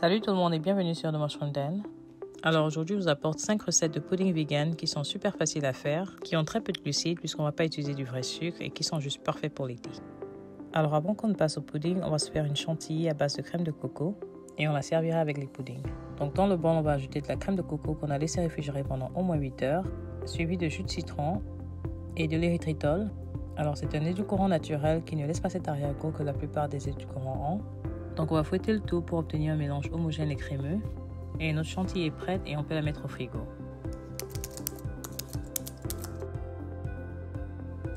Salut tout le monde et bienvenue sur The Mushroom Den. Alors aujourd'hui, je vous apporte 5 recettes de pudding vegan qui sont super faciles à faire, qui ont très peu de glucides puisqu'on ne va pas utiliser du vrai sucre et qui sont juste parfaits pour l'été. Alors avant qu'on ne passe au pudding, on va se faire une chantilly à base de crème de coco et on la servira avec les puddings. Donc dans le bol, on va ajouter de la crème de coco qu'on a laissé réfrigérer pendant au moins 8 heures, suivi de jus de citron et de l'érythritol. Alors c'est un édulcorant naturel qui ne laisse pas cet arrière-goût que la plupart des édulcorants ont. Donc on va fouetter le tout pour obtenir un mélange homogène et crémeux. Et notre chantilly est prête et on peut la mettre au frigo.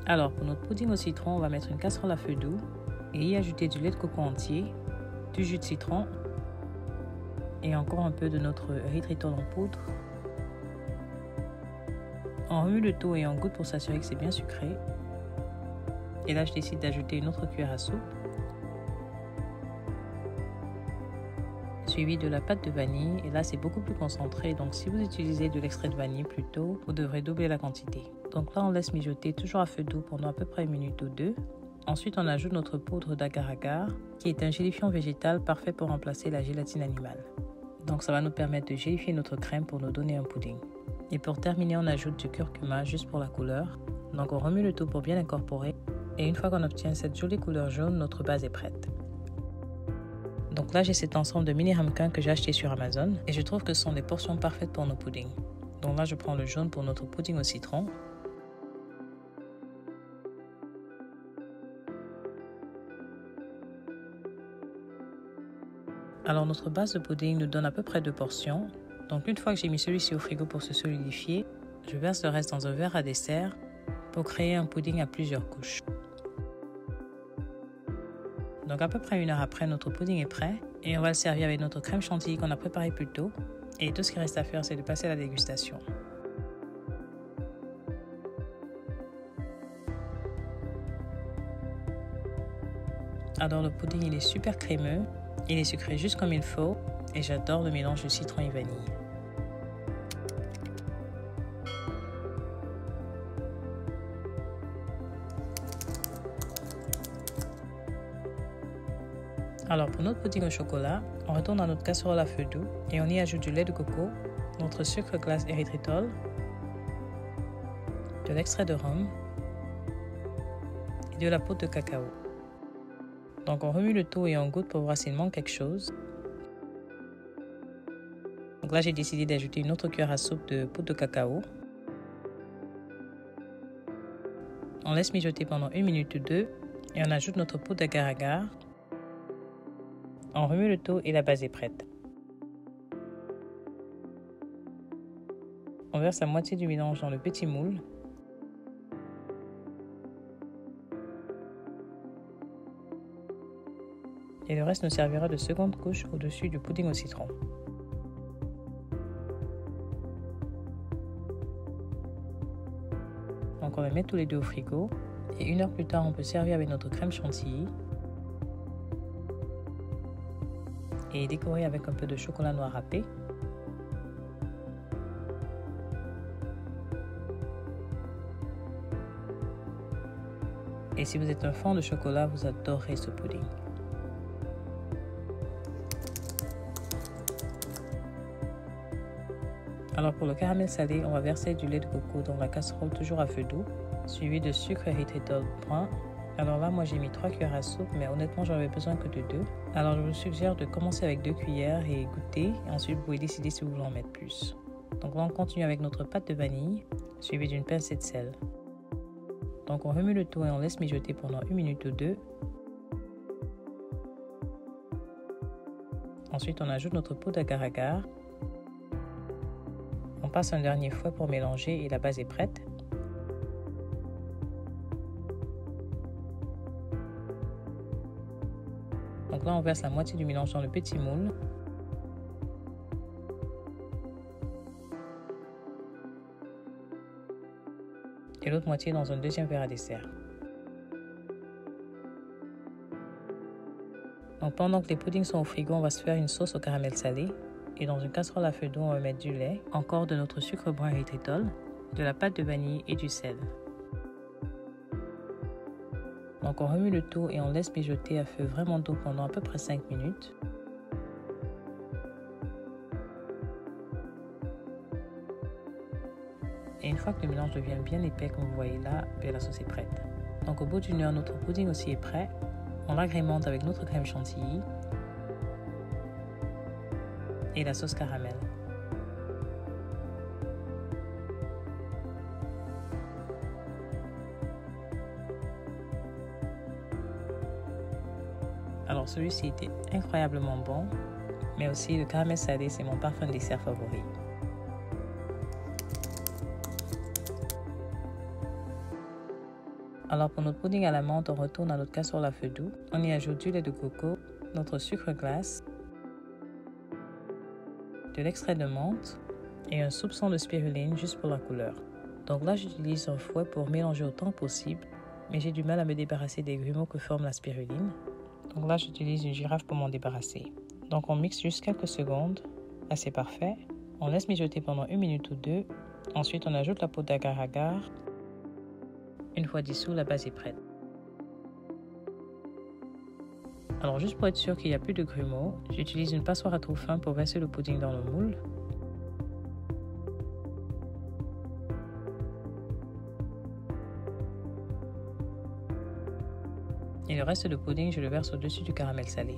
Alors pour notre pudding au citron, on va mettre une casserole à feu doux et y ajouter du lait de coco entier, du jus de citron et encore un peu de notre érythritol en poudre. On remue le tout et on goûte pour s'assurer que c'est bien sucré. Et là je décide d'ajouter une autre cuillère à soupe, suivi de la pâte de vanille, et là c'est beaucoup plus concentré, donc si vous utilisez de l'extrait de vanille plutôt, vous devrez doubler la quantité. Donc là on laisse mijoter toujours à feu doux pendant à peu près une minute ou deux. Ensuite on ajoute notre poudre d'agar-agar qui est un gélifiant végétal parfait pour remplacer la gélatine animale. Donc ça va nous permettre de gélifier notre crème pour nous donner un pudding. Et pour terminer on ajoute du curcuma juste pour la couleur. Donc on remue le tout pour bien incorporer et une fois qu'on obtient cette jolie couleur jaune, notre base est prête. Donc là, j'ai cet ensemble de mini ramequins que j'ai acheté sur Amazon et je trouve que ce sont des portions parfaites pour nos puddings. Donc là, je prends le jaune pour notre pudding au citron. Alors notre base de pudding nous donne à peu près 2 portions. Donc une fois que j'ai mis celui-ci au frigo pour se solidifier, je verse le reste dans un verre à dessert pour créer un pudding à plusieurs couches. Donc à peu près 1 heure après, notre pudding est prêt et on va le servir avec notre crème chantilly qu'on a préparée plus tôt. Et tout ce qui reste à faire, c'est de passer à la dégustation. Alors le pudding, il est super crémeux, il est sucré juste comme il faut et j'adore le mélange de citron et vanille. Alors pour notre pudding au chocolat, on retourne dans notre casserole à feu doux et on y ajoute du lait de coco, notre sucre glace érythritol, de l'extrait de rhum et de la poudre de cacao. Donc on remue le tout et on goûte pour voir s'il manque quelque chose. Donc là j'ai décidé d'ajouter une autre cuillère à soupe de poudre de cacao. On laisse mijoter pendant 1 minute ou 2 et on ajoute notre poudre d'agar-agar. On remue le tout et la base est prête. On verse la moitié du mélange dans le petit moule. Et le reste nous servira de seconde couche au-dessus du pudding au citron. Donc on va mettre tous les deux au frigo. Et 1 heure plus tard, on peut servir avec notre crème chantilly. Et décorer avec un peu de chocolat noir râpé. Et si vous êtes un fan de chocolat, vous adorerez ce pudding. Alors pour le caramel salé, on va verser du lait de coco dans la casserole toujours à feu doux, suivi de sucre érythritol brun. Alors là, moi j'ai mis 3 cuillères à soupe, mais honnêtement j'en avais besoin que de 2. Alors je vous suggère de commencer avec 2 cuillères et goûter, et ensuite vous pouvez décider si vous voulez en mettre plus. Donc là on continue avec notre pâte de vanille, suivie d'une pincée de sel. Donc on remue le tout et on laisse mijoter pendant 1 minute ou 2. Ensuite on ajoute notre poudre d'agar-agar. On passe un dernier fouet pour mélanger et la base est prête. Donc là, on verse la moitié du mélange dans le petit moule. Et l'autre moitié dans un deuxième verre à dessert. Donc pendant que les puddings sont au frigo, on va se faire une sauce au caramel salé. Et dans une casserole à feu doux, on va mettre du lait, encore de notre sucre brun érythritol, de la pâte de vanille et du sel. Donc on remue le tout et on laisse mijoter à feu vraiment doux pendant à peu près 5 minutes. fois que le mélange devient bien épais, comme vous voyez là, la sauce est prête. Donc au bout d'une heure, notre pudding aussi est prêt. On l'agrémente avec notre crème chantilly et la sauce caramel. Alors celui-ci était incroyablement bon, mais aussi le caramel salé, c'est mon parfum de dessert favori. Alors pour notre pudding à la menthe, on retourne à notre casserole à feu doux. On y ajoute du lait de coco, notre sucre glace, de l'extrait de menthe et un soupçon de spiruline juste pour la couleur. Donc là, j'utilise un fouet pour mélanger autant que possible, mais j'ai du mal à me débarrasser des grumeaux que forme la spiruline. Donc là, j'utilise une girafe pour m'en débarrasser. Donc on mixe juste quelques secondes, assez parfait. On laisse mijoter pendant 1 minute ou 2. Ensuite, on ajoute la poudre d'agar-agar. Une fois dissous, la base est prête. Alors juste pour être sûr qu'il n'y a plus de grumeaux, j'utilise une passoire à trou fin pour verser le pudding dans le moule. Et le reste de pudding, je le verse au-dessus du caramel salé.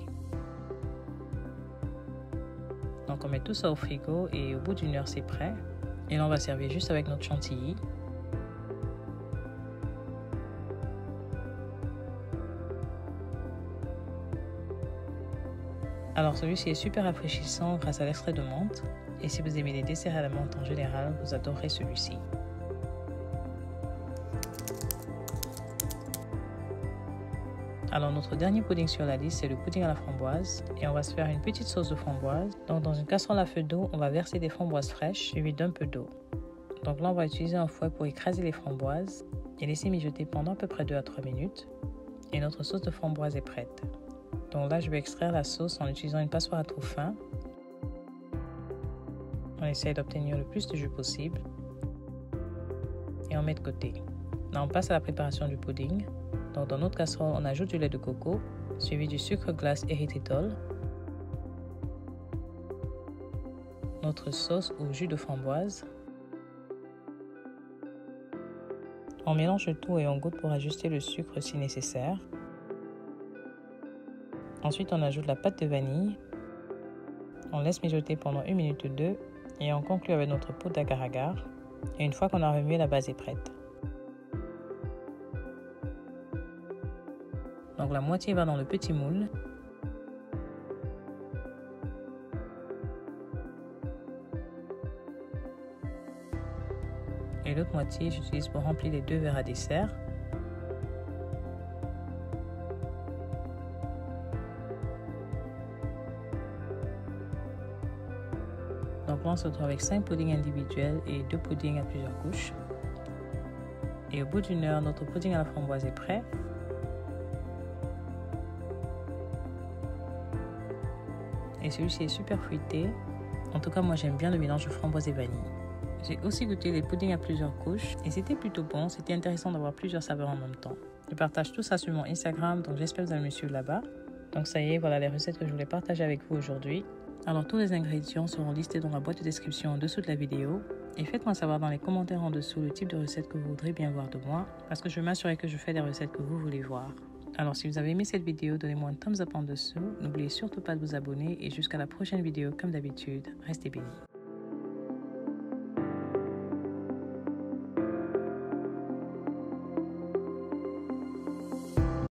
Donc on met tout ça au frigo et au bout d'une heure c'est prêt. Et là on va servir juste avec notre chantilly. Alors celui-ci est super rafraîchissant grâce à l'extrait de menthe. Et si vous aimez les desserts à la menthe en général, vous adorerez celui-ci. Alors notre dernier pudding sur la liste, c'est le pudding à la framboise. Et on va se faire une petite sauce de framboise. Donc dans une casserole à feu d'eau, on va verser des framboises fraîches suivies d'un peu d'eau. Donc là on va utiliser un fouet pour écraser les framboises et laisser mijoter pendant à peu près 2 à 3 minutes. Et notre sauce de framboise est prête. Donc là je vais extraire la sauce en utilisant une passoire à trou fin. On essaye d'obtenir le plus de jus possible. Et on met de côté. Là on passe à la préparation du pudding. Donc dans notre casserole, on ajoute du lait de coco, suivi du sucre glace érythritol, notre sauce au jus de framboise. On mélange le tout et on goûte pour ajuster le sucre si nécessaire. Ensuite, on ajoute la pâte de vanille. On laisse mijoter pendant 1 minute ou 2 et on conclut avec notre poudre d'agar-agar. Et une fois qu'on a remué, la base est prête. Donc la moitié va dans le petit moule. Et l'autre moitié, j'utilise pour remplir les 2 verres à dessert. Donc là, on se retrouve avec 5 puddings individuels et 2 puddings à plusieurs couches. Et au bout d'une heure, notre pudding à la framboise est prêt. Et celui-ci est super fruité. En tout cas, moi j'aime bien le mélange de framboise et vanille. J'ai aussi goûté les puddings à plusieurs couches et c'était plutôt bon. C'était intéressant d'avoir plusieurs saveurs en même temps. Je partage tout ça sur mon Instagram, donc j'espère que vous allez me suivre là-bas. Donc ça y est, voilà les recettes que je voulais partager avec vous aujourd'hui. Alors tous les ingrédients seront listés dans la boîte de description en dessous de la vidéo. Et faites-moi savoir dans les commentaires en dessous le type de recette que vous voudrez bien voir de moi, parce que je vais m'assurer que je fais des recettes que vous voulez voir. Alors si vous avez aimé cette vidéo, donnez-moi un thumbs up en dessous. N'oubliez surtout pas de vous abonner et jusqu'à la prochaine vidéo comme d'habitude, restez bénis.